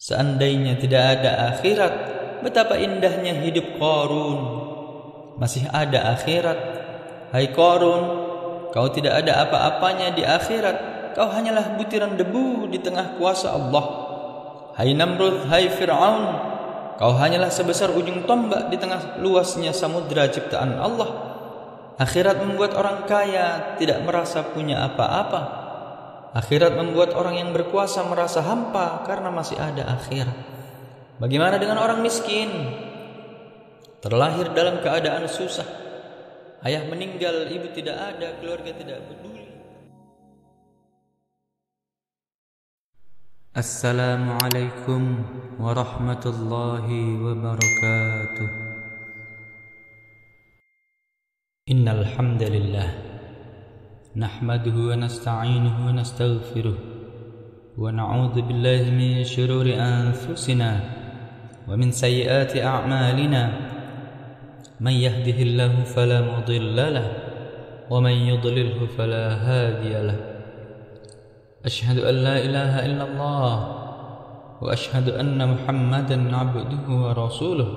Seandainya tidak ada akhirat, betapa indahnya hidup Qarun. Masih ada akhirat. Hai Qarun, kau tidak ada apa-apanya di akhirat. Kau hanyalah butiran debu di tengah kuasa Allah. Hai Namrud, hai Fir'aun, kau hanyalah sebesar ujung tombak di tengah luasnya samudera ciptaan Allah. Akhirat membuat orang kaya tidak merasa punya apa-apa. Akhirat membuat orang yang berkuasa merasa hampa karena masih ada akhirat. Bagaimana dengan orang miskin? Terlahir dalam keadaan susah. Ayah meninggal, ibu tidak ada, keluarga tidak peduli. Assalamualaikum warahmatullahi wabarakatuh. Innal hamdalillah nahmaduhu wa nasta'inuhu wa nastaghfiruh wa na'udzu billahi min shururi anfusina wa min sayyiati a'malina. من يهده الله فلا مضل له ومن يضلله فلا هادي له أشهد أن لا إله إلا الله وأشهد أن محمدا عبده ورسوله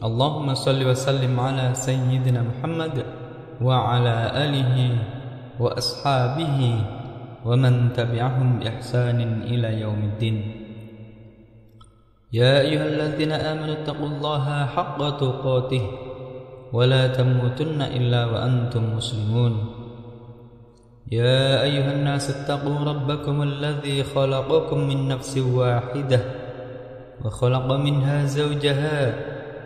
اللهم صل وسلم على سيدنا محمد وعلى آله وأصحابه ومن تبعهم بإحسان إلى يوم الدين يا أيها الذين آمنوا اتقوا الله حق تقاته ولا تموتن إلا وأنتم مسلمون يا أيها الناس اتقوا ربكم الذي خلقكم من نفس واحدة وخلق منها زوجها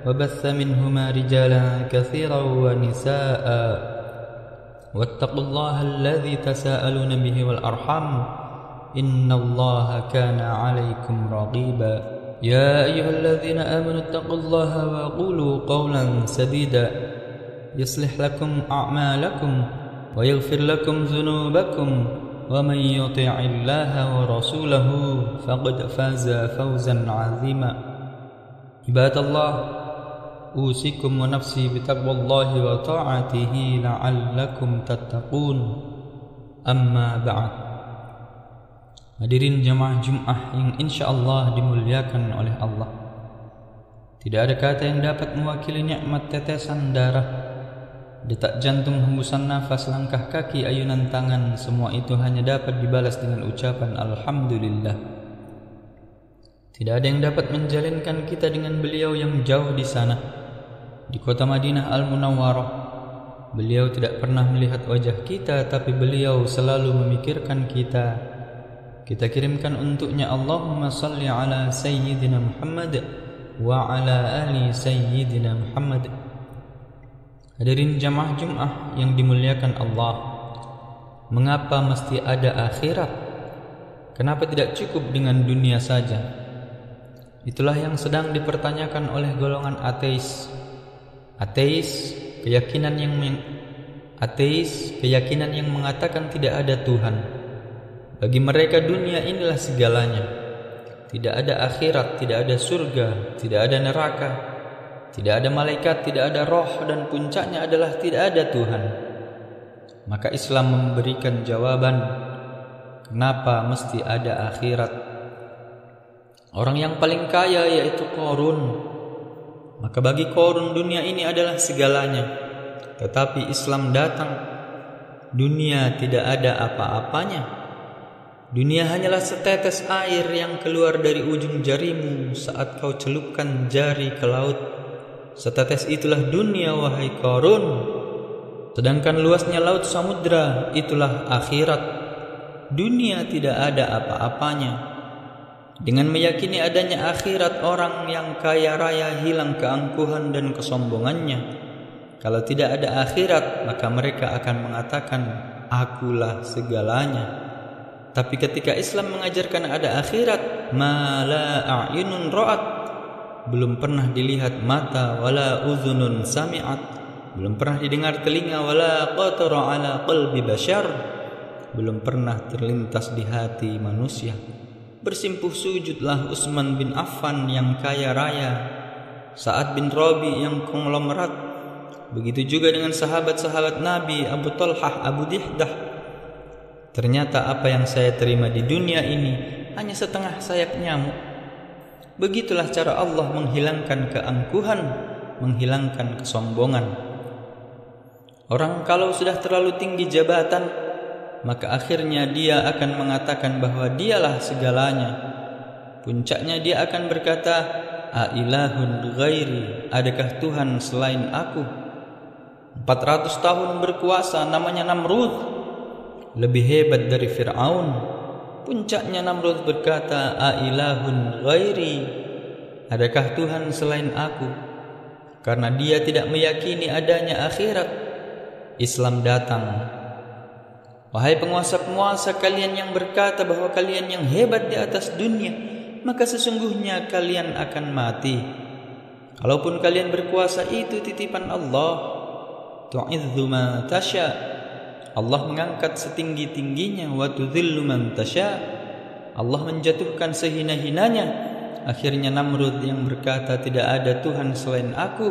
وبث منهما رجالا كثيرا ونساء واتقوا الله الذي تساءلون به والأرحام إن الله كان عليكم رقيبا يا أيها الذين آمنوا اتقوا الله وقولوا قولا سديدا يصلح لكم أعمالكم ويغفر لكم ذنوبكم ومن يطع الله ورسوله فقد فاز فوزا عظيما عباد الله أوصيكم ونفسي بتقوى الله وطاعته لعلكم تتقون أما بعد. Hadirin jamaah Jum'ah yang insyaallah dimuliakan oleh Allah. Tidak ada kata yang dapat mewakili nikmat tetesan darah, detak jantung, hembusan nafas, langkah kaki, ayunan tangan. Semua itu hanya dapat dibalas dengan ucapan Alhamdulillah. Tidak ada yang dapat menjalinkan kita dengan beliau yang jauh di sana, di kota Madinah Al-Munawwarah. Beliau tidak pernah melihat wajah kita, tapi beliau selalu memikirkan kita. Kita kirimkan untuknya Allahumma salli ala Sayyidina Muhammad wa ala ali Sayyidina Muhammad. Hadirin jamaah Jum'ah yang dimuliakan Allah, mengapa mesti ada akhirat? Kenapa tidak cukup dengan dunia saja? Itulah yang sedang dipertanyakan oleh golongan ateis. Ateis, keyakinan yang mengatakan tidak ada Tuhan. Bagi mereka dunia inilah segalanya. Tidak ada akhirat, tidak ada surga, tidak ada neraka, tidak ada malaikat, tidak ada roh, dan puncaknya adalah tidak ada Tuhan. Maka Islam memberikan jawaban, kenapa mesti ada akhirat. Orang yang paling kaya yaitu Qarun. Maka bagi Qarun dunia ini adalah segalanya. Tetapi Islam datang, dunia tidak ada apa-apanya. Dunia hanyalah setetes air yang keluar dari ujung jarimu saat kau celupkan jari ke laut. Setetes itulah dunia, wahai Qarun. Sedangkan luasnya laut samudra itulah akhirat. Dunia tidak ada apa-apanya. Dengan meyakini adanya akhirat, orang yang kaya raya hilang keangkuhan dan kesombongannya. Kalau tidak ada akhirat, maka mereka akan mengatakan, akulah segalanya. Tapi ketika Islam mengajarkan ada akhirat, ma la a'yunun ra'at, belum pernah dilihat mata, wala uzunun sami'at, belum pernah didengar telinga, wala qatara ala qalbi bashar, belum pernah terlintas di hati manusia. Bersimpuh sujudlah Utsman bin Affan yang kaya raya, Sa'ad bin Rabi yang konglomerat. Begitu juga dengan sahabat-sahabat Nabi, Abu Talhah, Abu Dihdah. Ternyata apa yang saya terima di dunia ini hanya setengah sayap nyamuk. Begitulah cara Allah menghilangkan keangkuhan, menghilangkan kesombongan. Orang kalau sudah terlalu tinggi jabatan, maka akhirnya dia akan mengatakan bahwa dialah segalanya. Puncaknya dia akan berkata, "Ailahun ghairi, adakah Tuhan selain aku?" 400 tahun berkuasa, namanya Namrud, lebih hebat dari Fir'aun. Puncaknya Namrud berkata, "Ailahun ghairi, adakah Tuhan selain aku?" Karena dia tidak meyakini adanya akhirat, Islam datang. Wahai penguasa-penguasa, kalian yang berkata bahwa kalian yang hebat di atas dunia, maka sesungguhnya kalian akan mati. Kalaupun kalian berkuasa, itu titipan Allah. Tu'idzu man tasya', Allah mengangkat setinggi-tingginya. Wa tudhillu man tasya', Allah menjatuhkan sehina-hinanya. Akhirnya Namrud yang berkata, "Tidak ada Tuhan selain aku.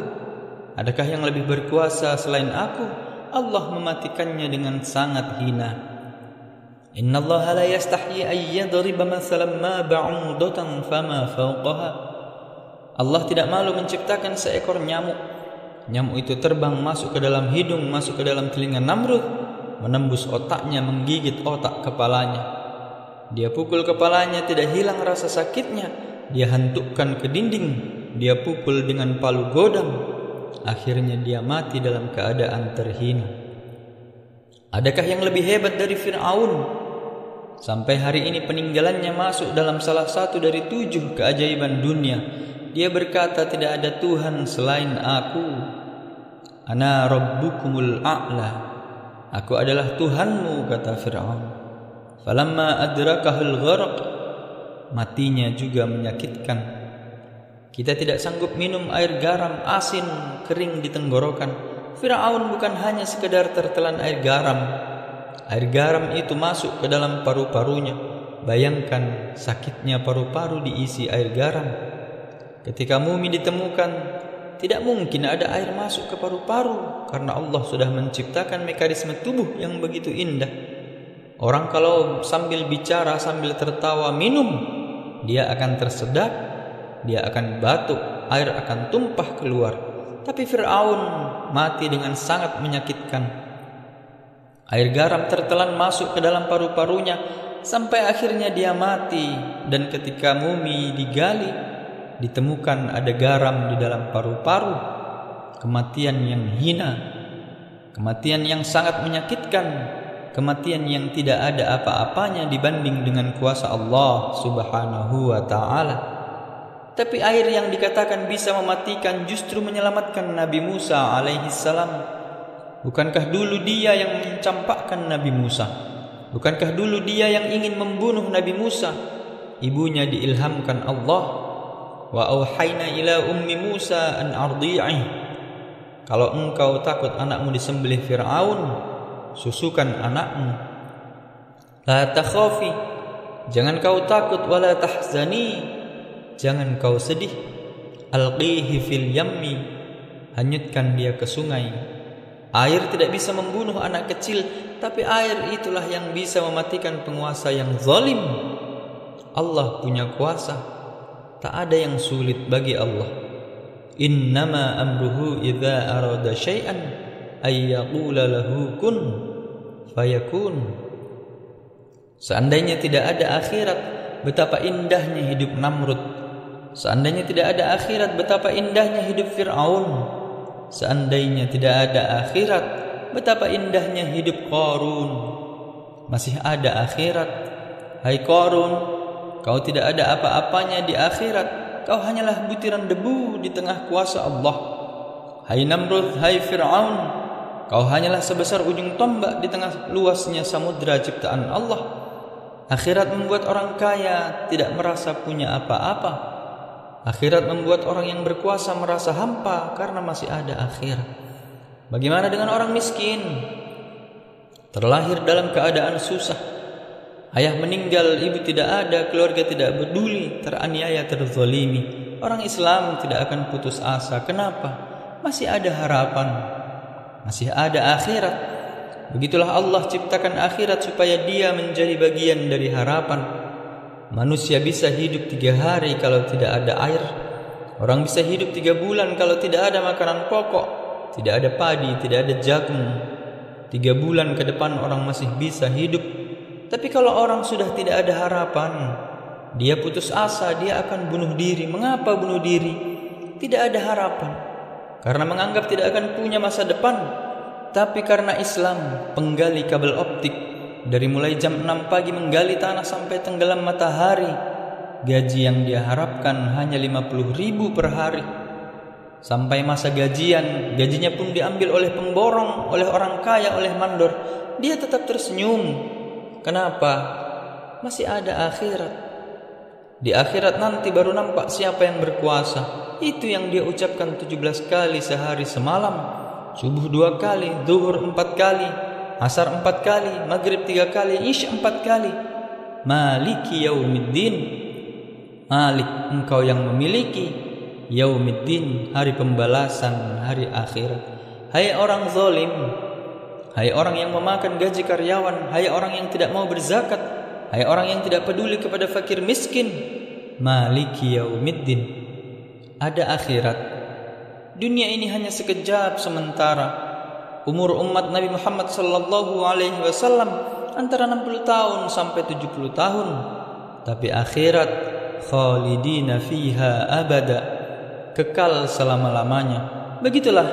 Adakah yang lebih berkuasa selain aku?" Allah mematikannya dengan sangat hina. Innallaha la yastahyi an yadriba mathalan ma ba'udatan fama fawqaha. Allah tidak malu menciptakan seekor nyamuk. Nyamuk itu terbang masuk ke dalam hidung, masuk ke dalam telinga Namrud, menembus otaknya, menggigit otak kepalanya. Dia pukul kepalanya, tidak hilang rasa sakitnya. Dia hantukkan ke dinding, dia pukul dengan palu godam. Akhirnya dia mati dalam keadaan terhina. Adakah yang lebih hebat dari Fir'aun? Sampai hari ini peninggalannya masuk dalam salah satu dari 7 keajaiban dunia. Dia berkata, "Tidak ada Tuhan selain aku. Ana rabbukumul a'la. Aku adalah Tuhanmu," kata Fir'aun. Falamma adrakahul gharq, matinya juga menyakitkan. Kita tidak sanggup minum air garam asin kering di tenggorokan. Fir'aun bukan hanya sekedar tertelan air garam. Air garam itu masuk ke dalam paru-parunya. Bayangkan sakitnya paru-paru diisi air garam. Ketika mumi ditemukan, tidak mungkin ada air masuk ke paru-paru, karena Allah sudah menciptakan mekanisme tubuh yang begitu indah. Orang kalau sambil bicara, sambil tertawa minum, dia akan tersedak, dia akan batuk, air akan tumpah keluar. Tapi Fir'aun mati dengan sangat menyakitkan. Air garam tertelan masuk ke dalam paru-parunya sampai akhirnya dia mati. Dan ketika mumi digali, ditemukan ada garam di dalam paru-paru. Kematian yang hina, kematian yang sangat menyakitkan, kematian yang tidak ada apa-apanya dibanding dengan kuasa Allah Subhanahu wa ta'ala. Tapi air yang dikatakan bisa mematikan justru menyelamatkan Nabi Musa alaihissalam. Bukankah dulu dia yang mencampakkan Nabi Musa? Bukankah dulu dia yang ingin membunuh Nabi Musa? Ibunya diilhamkan Allah. Wa auhayna ila ummi Musa an ardi'ih. Kalau engkau takut anakmu disembelih Fir'aun, susukan anakmu. La takhafi, jangan kau takut, wala tahzani, jangan kau sedih. Alqihi fil yammi, hanyutkan dia ke sungai. Air tidak bisa membunuh anak kecil, tapi air itulah yang bisa mematikan penguasa yang zalim. Allah punya kuasa, tak ada yang sulit bagi Allah. Innama amruhu idza arada syai'an ay yaqula lahu kun fayakun. Seandainya tidak ada akhirat, betapa indahnya hidup Namrud. Seandainya tidak ada akhirat, betapa indahnya hidup Fir'aun. Seandainya tidak ada akhirat, betapa indahnya hidup Qarun. Masih ada akhirat. Hai Qarun, kau tidak ada apa-apanya di akhirat. Kau hanyalah butiran debu di tengah kuasa Allah. Hai Namrud, hai Fir'aun, kau hanyalah sebesar ujung tombak di tengah luasnya samudra ciptaan Allah. Akhirat membuat orang kaya tidak merasa punya apa-apa. Akhirat membuat orang yang berkuasa merasa hampa karena masih ada akhirat. Bagaimana dengan orang miskin? Terlahir dalam keadaan susah. Ayah meninggal, ibu tidak ada, keluarga tidak peduli, teraniaya, terzalimi. Orang Islam tidak akan putus asa. Kenapa? Masih ada harapan. Masih ada akhirat. Begitulah Allah ciptakan akhirat supaya dia menjadi bagian dari harapan. Manusia bisa hidup 3 hari kalau tidak ada air. Orang bisa hidup 3 bulan kalau tidak ada makanan pokok, tidak ada padi, tidak ada jagung. 3 bulan ke depan orang masih bisa hidup. Tapi kalau orang sudah tidak ada harapan, dia putus asa, dia akan bunuh diri. Mengapa bunuh diri? Tidak ada harapan. Karena menganggap tidak akan punya masa depan. Tapi karena Islam, penggali kabel optik, dari mulai jam 6 pagi menggali tanah sampai tenggelam matahari, gaji yang dia harapkan hanya 50.000 per hari. Sampai masa gajian, gajinya pun diambil oleh pemborong, oleh orang kaya, oleh mandor. Dia tetap tersenyum. Kenapa? Masih ada akhirat. Di akhirat nanti baru nampak siapa yang berkuasa. Itu yang dia ucapkan 17 kali sehari semalam. Subuh 2 kali, zuhur 4 kali, asar 4 kali, maghrib 3 kali, isya 4 kali. Maliki yaumiddin. Malik, engkau yang memiliki. Yaumiddin, hari pembalasan, hari akhirat. Hai orang zalim, hai orang yang memakan gaji karyawan, hai orang yang tidak mau berzakat, hai orang yang tidak peduli kepada fakir miskin. Maliki yaumiddin. Ada akhirat. Dunia ini hanya sekejap sementara. Umur umat Nabi Muhammad sallallahu alaihi wasallam antara 60 tahun sampai 70 tahun. Tapi akhirat khalidina fiha abada, kekal selama-lamanya. Begitulah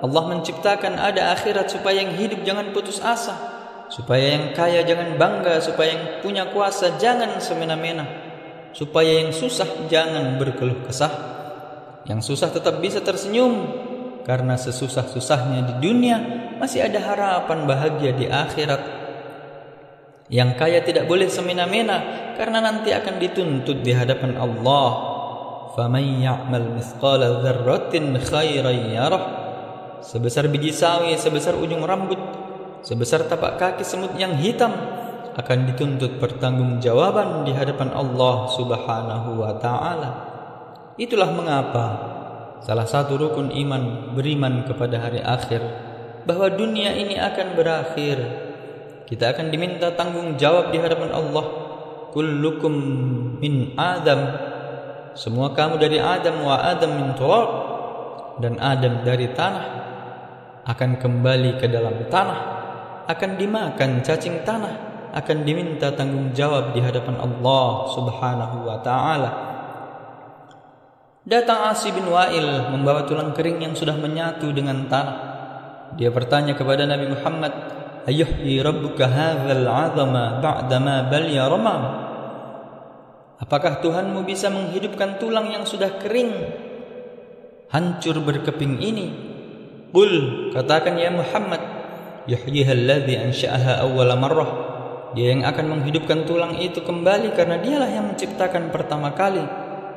Allah menciptakan ada akhirat supaya yang hidup jangan putus asa, supaya yang kaya jangan bangga, supaya yang punya kuasa jangan semena-mena, supaya yang susah jangan berkeluh kesah. Yang susah tetap bisa tersenyum, karena sesusah-susahnya di dunia masih ada harapan bahagia di akhirat. Yang kaya tidak boleh semena-mena, karena nanti akan dituntut di hadapan Allah. Faman ya'mal mithqala dzarratin khairan yarah. Sebesar biji sawi, sebesar ujung rambut, sebesar tapak kaki semut yang hitam, akan dituntut pertanggungjawaban di hadapan Allah Subhanahu wa ta'ala. Itulah mengapa salah satu rukun iman beriman kepada hari akhir, bahwa dunia ini akan berakhir. Kita akan diminta tanggung jawab di hadapan Allah. Kullukum min Adam. Semua kamu dari Adam, wa Adam min turab. Dan Adam dari tanah. Akan kembali ke dalam tanah, akan dimakan cacing tanah, akan diminta tanggung jawab di hadapan Allah Subhanahu wa ta'ala. Datang Asi bin Wa'il membawa tulang kering yang sudah menyatu dengan tanah. Dia bertanya kepada Nabi Muhammad, "Ayyuhyi rabbuka hadzal 'azama ba'dama balya ramam?" Apakah Tuhanmu bisa menghidupkan tulang yang sudah kering, hancur berkeping ini? Qul, katakan ya Muhammad, yuhyiha alladhi ansha'aha awwala marrah. Dia yang akan menghidupkan tulang itu kembali karena dialah yang menciptakan pertama kali.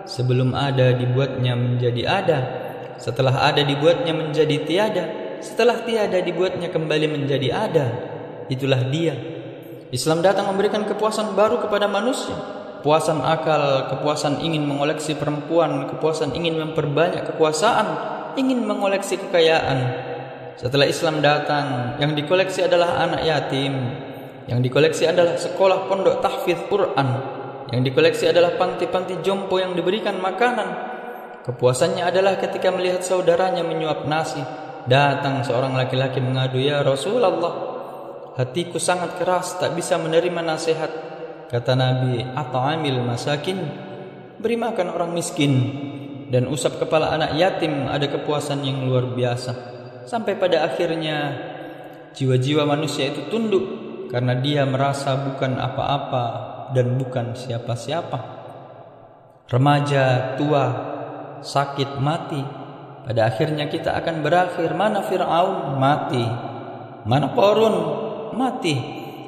Sebelum ada dibuatnya menjadi ada, setelah ada dibuatnya menjadi tiada, setelah tiada dibuatnya kembali menjadi ada. Itulah dia. Islam datang memberikan kepuasan baru kepada manusia. Kepuasan akal, kepuasan ingin mengoleksi perempuan, kepuasan ingin memperbanyak kekuasaan, ingin mengoleksi kekayaan. Setelah Islam datang, yang dikoleksi adalah anak yatim, yang dikoleksi adalah sekolah pondok tahfidz Quran, yang dikoleksi adalah panti-panti jompo yang diberikan makanan. Kepuasannya adalah ketika melihat saudaranya menyuap nasi. Datang seorang laki-laki mengadu, "Ya Rasulullah, hatiku sangat keras, tak bisa menerima nasihat." Kata Nabi, "At'amil masakin." Beri makan orang miskin dan usap kepala anak yatim. Ada kepuasan yang luar biasa. Sampai pada akhirnya jiwa-jiwa manusia itu tunduk karena dia merasa bukan apa-apa dan bukan siapa-siapa. Remaja, tua, sakit, mati. Pada akhirnya kita akan berakhir. Mana Fir'aun? Mati. Mana Qarun? Mati.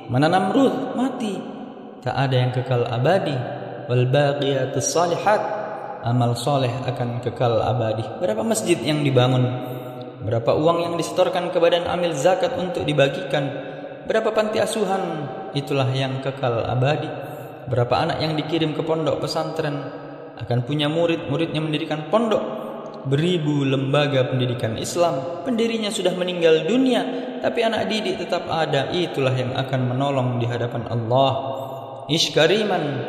Mana Namrud? Mati. Tak ada yang kekal abadi. Wal baqiyatus shalihat, amal soleh akan kekal abadi. Berapa masjid yang dibangun? Berapa uang yang disetorkan ke badan amil zakat untuk dibagikan? Berapa panti asuhan? Itulah yang kekal abadi. Berapa anak yang dikirim ke pondok pesantren akan punya murid-muridnya mendirikan pondok. Beribu lembaga pendidikan Islam, pendirinya sudah meninggal dunia, tapi anak didik tetap ada. Itulah yang akan menolong di hadapan Allah. Ish kariman,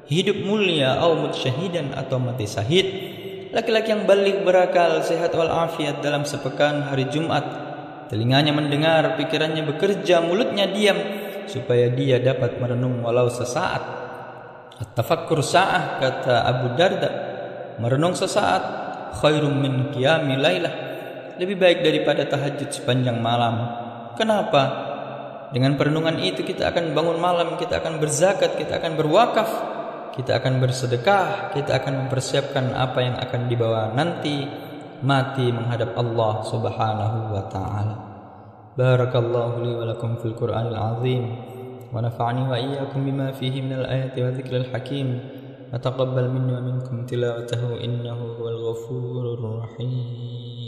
hidup mulia au mut syahidan atau mati syahid. Laki-laki yang balik berakal, sehat walafiat dalam sepekan hari Jumat, telinganya mendengar, pikirannya bekerja, mulutnya diam, supaya dia dapat merenung walau sesaat. At-tafakkur sa'ah, kata Abu Darda, merenung sesaat khairum min qiyami lailah, lebih baik daripada tahajud sepanjang malam. Kenapa? Dengan perenungan itu kita akan bangun malam, kita akan berzakat, kita akan berwakaf, kita akan bersedekah, kita akan mempersiapkan apa yang akan dibawa nanti mati menghadap Allah Subhanahu wa taala. Barakallahu li wa lakum fil Qur'anil azim wa nafa'ani wa iyyakum bima fihi minal ayati wa dzikril hakim. Wa taqabbal minni wa minkum tilawatahu innahu huwal ghafurur rahim.